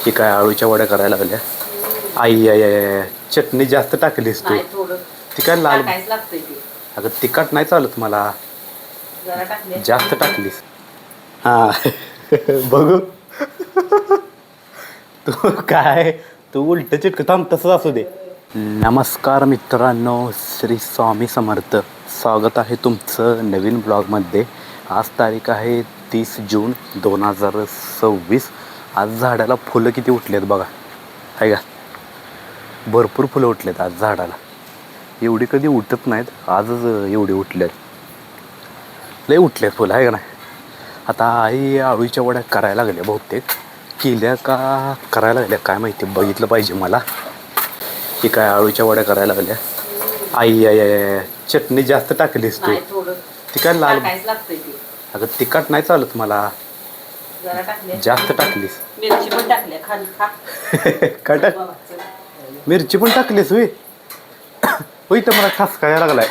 की काय आळूच्या वड्या करायला लागल्या. आई आई आई चटणी जास्त टाकलीस तू. ती काय लाल अगं तिखट नाही चालत मला. जास्त टाकलीस. हा बघू तू काय तू उलट चिटक थांब तसंच असू दे. नमस्कार मित्रांनो, श्री स्वामी समर्थ. स्वागत आहे तुमचं नवीन ब्लॉगमध्ये. आज तारीख आहे 30 जून 2026. आज झाडाला फुलं किती उठलेत बघा, आहे का. भरपूर फुलं उठलेत आज झाडाला. एवढी कधी उठत नाहीत, आजच एवढी उठलेत. लय उठलेत फुलं, आहे का नाही. आता आई आळूच्या वड्या करायला लागल्या, बहुतेक केल्या का करायला लागल्या काय माहिती, बघितलं पाहिजे मला. की काय आळूच्या वड्या करायला लागल्या. आई आई आई चटणी जास्त टाकलीस तू. ती काय लाल अगं तिखट नाही चालत मला. जास्त टाकलीस. मिरची पण टाकल्या खाली खा. काय टाक मिरची पण टाकलीस होय. होय तर मला ठसका यायला लागलाय.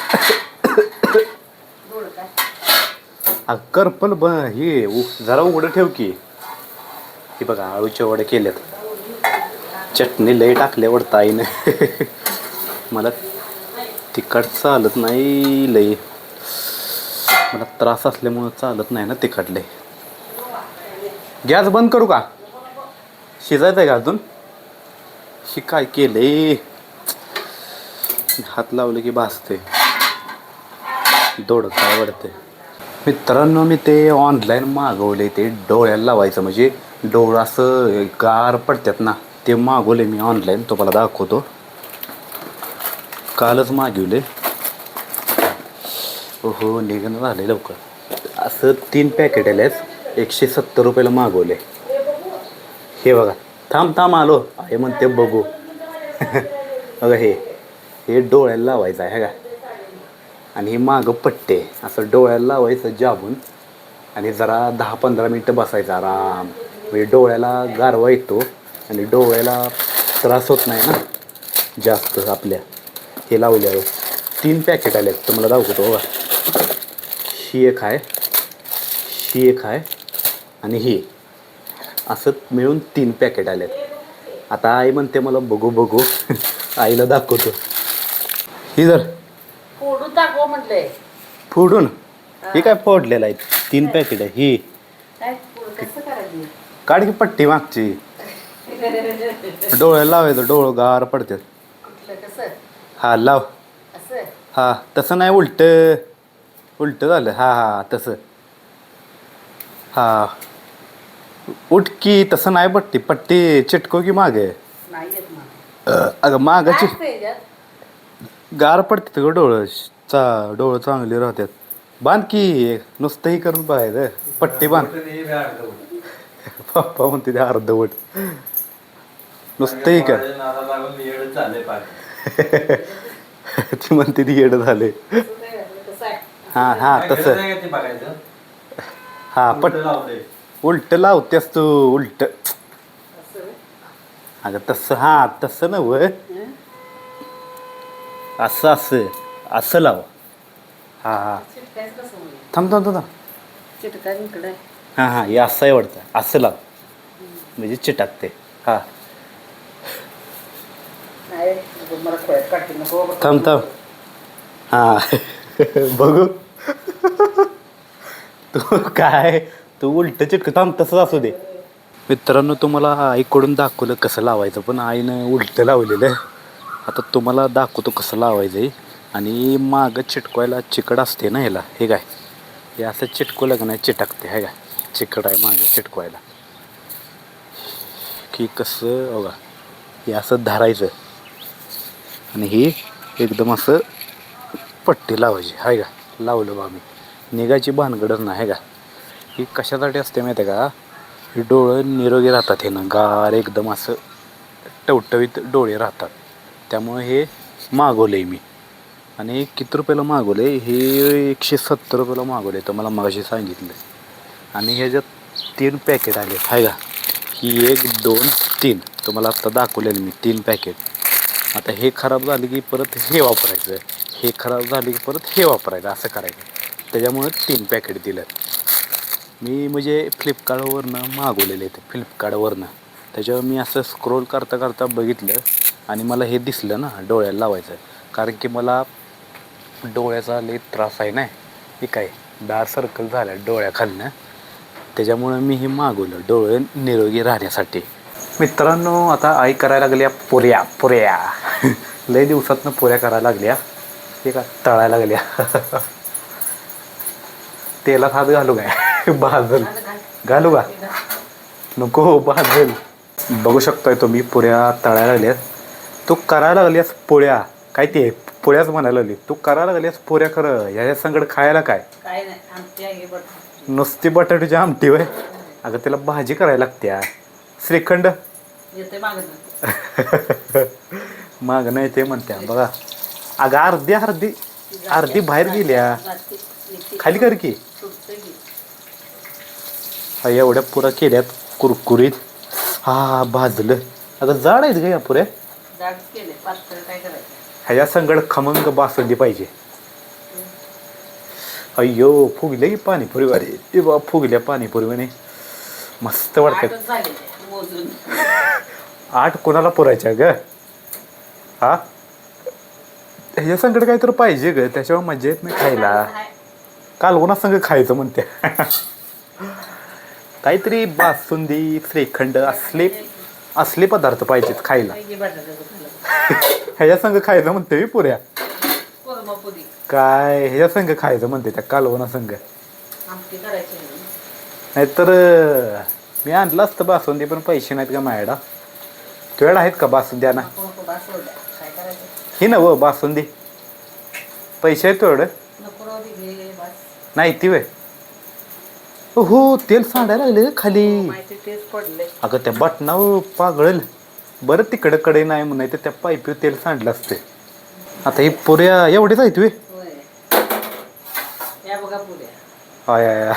करपल हे जरा उघडं ठेव की. ही बघा आळूच्या वड्या केल्यात. चटणी लय टाकल्यावर आईने. मला तिखट चालत नाही लय. मला त्रास असल्यामुळं चालत नाही ना तिखट लय. गॅस बंद करू का? शिजायचं आहे का अजून? काय केलंय, हात लावले की भाजते. दोड काय वाढते. मित्रांनो मी ते ऑनलाईन मागवले, ते डोळ्याला लावायचं, म्हणजे डोळं असं गार पडतात ना, ते मागवले मी ऑनलाईन. तुम्हाला दाखवतो. कालच मागवले. हो निघणं झाले लवकर. असं 3 पॅकेट आलेत. 170 रुपयाला मागवले. हे बघा. थांब आलो आहे म्हणते बघू. बघा हे डोळ्याला लावायचं आहे का. आणि हे मागं पट्टे असं डोळ्याला लावायचं जाबून. आणि जरा 10-15 मिनटं बसायचं आराम. म्हणजे डोळ्याला गारवा येतो आणि डोळ्याला त्रास होत नाही ना जास्त आपल्या. हे लावल्यावर 3 पॅकेट आले आहेत, तुम्हाला दाखवतो बघा. ही एक आहे आणि ही असं मिळून 3 पॅकेट आलेत. आता आई म्हणते मला बघू. आईला दाखवतो. ही जर फोडून दाखव म्हटलंय. फोडून हे काय फोडलेलं आहे. 3 पॅकेट आहे. ही कसं करायचं? काढ की पट्टी मागची. डोळ्याला लावायचं, डोळं गार पडतात. कसं? हा लाव. असं हा तसं नाही, उलट झालं. हा तसं. हा उठकी तसं नाही. पट्टी चिटको की मागे. नाही येत मला. अगं मागाची काय याच्यात? गार पडतात ग डोळं. डोळं चांगली राहतात. बांध की नुसतं ही करून बघायचं. पट्टी बांध. पप्पा म्हणते ते अर्धवट नुसतं ही कर. ती म्हणते ती येडं झाले. कसं आहे? हा तसं. हा उलट लावतेस तू. उलट असं? अगं तसं तसं नव्ह. असं लाव. हा चिटकायचं कसं म्हणजे? थांब. चिटकायचं इकडे. हा हे असं आहे वाटतं. असं लाव म्हणजे चिटाकते. हा नाही मला खोळ्यात काढते नको. थांब. हा बघू. तू उलट चिटक. थांब तसंच असू दे. मित्रांनो तुम्हाला आईकडून दाखवलं कसं लावायचं, पण आईनं उलट लावलेलं. आता तुम्हाला दाखवतो कसं लावायचं आहे. आणि मागं चिटकवायला चिकट असते ना ह्याला. हे काय हे असं चिटकवलं का नाही चिटकते. हे काय चिकट आहे मागं चिटकवायला. की कसं बघा, हे असं धरायचं आणि ही एकदम असं पट्टी लावायची. आहे का. लावलं बा मी. निघायची भानगडच नाही. आहे का. ही कशासाठी असते माहिती आहे का. हे डोळं निरोगी राहतात. हे ना गार एकदम असं टवटवीत डोळे राहतात. त्यामुळे हे मागवले मी. आणि किती रुपयाला मागवले हे 170 रुपयाला मागवले, तर मला मगाशी सांगितलं. आणि ह्याच्यात 3 पॅकेट आले. आहे का. ही 1 2 3 तुम्हाला आत्ता दाखवलेलं मी 3 पॅकेट. आता हे खराब झाले की परत हे वापरायचं. हे खराब झाले की परत हे वापरायचं. असं करायचं. त्याच्यामुळे 3 पॅकेट दिलं मी. म्हणजे फ्लिपकार्टवरनं मागवलेले आहेत. फ्लिपकार्टवरनं त्याच्यावर मी असं स्क्रोल करता करता बघितलं आणि मला हे दिसलं ना डोळ्याला लावायचं. कारण की मला डोळ्याचा लई त्रास आहे ना, हे काय डार्क सर्कल झाला डोळ्याखालनं. त्याच्यामुळं मी हे मागवलं डोळे निरोगी राहण्यासाठी. मित्रांनो आता आई करायला लागल्या पुऱ्या पुऱ्या लई दिवसातनं पुऱ्या करायला लागल्या. हे का तळायला लागल्या. तेलात हात घालू काय भाजल घालू का नको भाजल. बघू शकतोय तुम्ही पुऱ्या तळायला लागल्यास. तू करायला लागल्यास पोळ्या काय ते पोळ्याच म्हणायला लागली. तू करायला लागल्यास पोऱ्या खरं ह्याच्या संगड खायला काय काय नाही आमची आहे बटाटे. नुसती बटाट्याची आमटी होय. अगं त्याला भाजी करायला लागत्या. श्रीखंड येते मागणं. माग नाही ते म्हणत्या बघा. अगं अर्धी बाहेर गेल्या. खाली कर की. हा एवढ्या पुऱ्या केल्यात कुरकुरीत. हा भाजलं. अगं जाड आहेत का या पुऱ्या. जाड केले पातळ काय करायचं. ह्याच्या संगड खमंग बासुंदी पाहिजे. अय्यो फुगले की पाणीपुरी वाली. ए बा फुगल्या पाणीपुरी म्हणे मस्त वाटतात. 8च झाले मोजून. 8 कोणाला पुरायच्या ग. हा ह्याच्या संगड काही तर पाहिजे ग. त्याच्यावर मजा येत नाही खायला. कालवणा संग खायचं म्हणते. काहीतरी बासुंदी श्रीखंड असले पदार्थ पाहिजेत खायला. ह्याच्या संग खायचं म्हणते मी पुऱ्या. काय ह्याच्या संग खायचं म्हणते त्या कालवणा संग. नाहीतर मी आणलं असतं बासुंदी पण पैसे नाहीत का माझ्याकडं. तुझ्याकडे आहेत का बासुंदी आणा. ही ना व बासुंदी पैसे आहेत तुझ्याकडं. नाही ती वे हो तेल सांडायला लागले खाली. अगं त्या बटनावर पागळल. बरं तिकडं कडे नाही म्हणाय तर त्या पाईपवर तेल सांडलं असते. आता ही पुऱ्या एवढेच आहेत वे. आय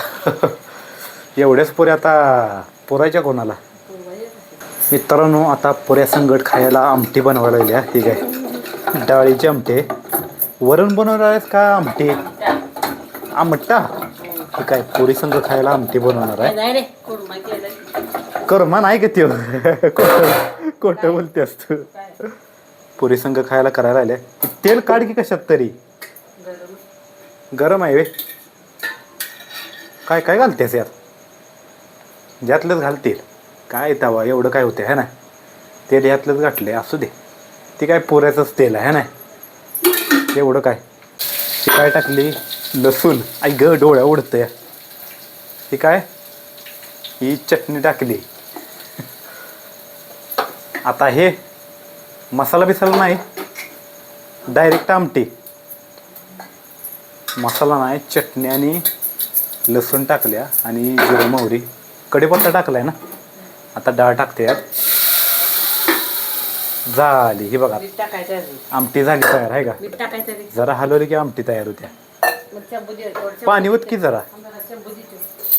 एवढ्याच पुऱ्या आता पुरायच्या कोणाला. मित्रांनो आता पुऱ्या संगट खायला आमटी बनवायला लागल्या. ठीक आहे डाळीची आमटी. वरण बनवणार आहेस का आमटी. आमटा ठीक आहे. पुरी संग खायला आमटी बनवणार आहे. कर्मा नाही का ते खोट बोलते असत. पुरी संग खायला करायला आले. तेल काढ की कशात तरी. गरम आहे वे. काय काय घालतेस यात. ज्यातलंच घालतील काय तवा एवढं काय होते है ना. तेल यातलंच घातले असू दे. ती काय पुऱ्याचंच तेल आहे ना. एवढं काय. ती काय टाकली लसूण. आई ग डोळ्या उडतंय. ही काय ही चटणी टाकली. आता हे मसाला बिसाला नाही डायरेक्ट आमटी. मसाला नाही चटणी आणि लसूण टाकल्या आणि जिरं मोहरी कढीपत्ता टाकलाय ना. आता डाळ टाकते यात. झाली ही बघा आमटी झाली तयार आहे का. जरा हलवली की आमटी तयार होत्या. पाणी होत की जरा.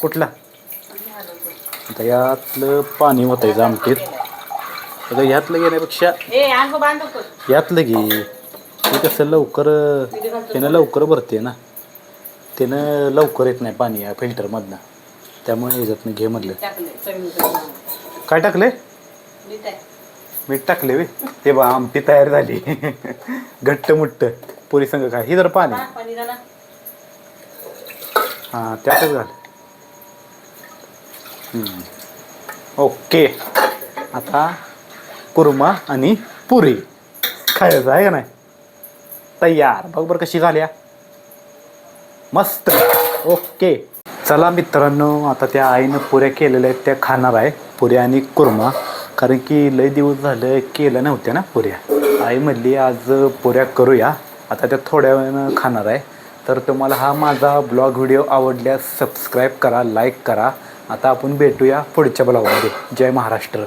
कुठला आता यातलं पाणी ओतायचं आमटीत. आता यातलं घेण्यापेक्षा यातलं घे. ते कसं लवकर त्यानं लवकर भरते ना. त्यानं लवकर येत नाही पाणी या फिल्टरमधनं. त्यामुळे याच्यातनं घे म्हटलं. काय टाकले मीठ टाकले वे. ते बा आमटी तयार झाली. घट्ट मुट्ट पुरी संग काय. ही जर पाणी हां त्यातच घाल. ओके आता कुर्मा आणि पुरी खायचं आहे का नाही. तयार बघ बरं कशी झाल्या. मस्त ओके. चला मित्रांनो आता त्या आईनं पुऱ्या केलेल्या आहेत त्या खाणार आहे. पुऱ्या आणि कुर्मा. कारण की लय दिवस झालं केलं नव्हत्या ना पुऱ्या. आई म्हणली आज पुऱ्या करूया. आता त्या थोड्या वेळानं खाणार आहे. तर तुम्हाला हा माझा ब्लॉग व्हिडिओ आवडल्यास सबस्क्राईब करा लाईक करा. आता आपण भेटूया पुढच्या ब्लॉगमध्ये. जय महाराष्ट्र.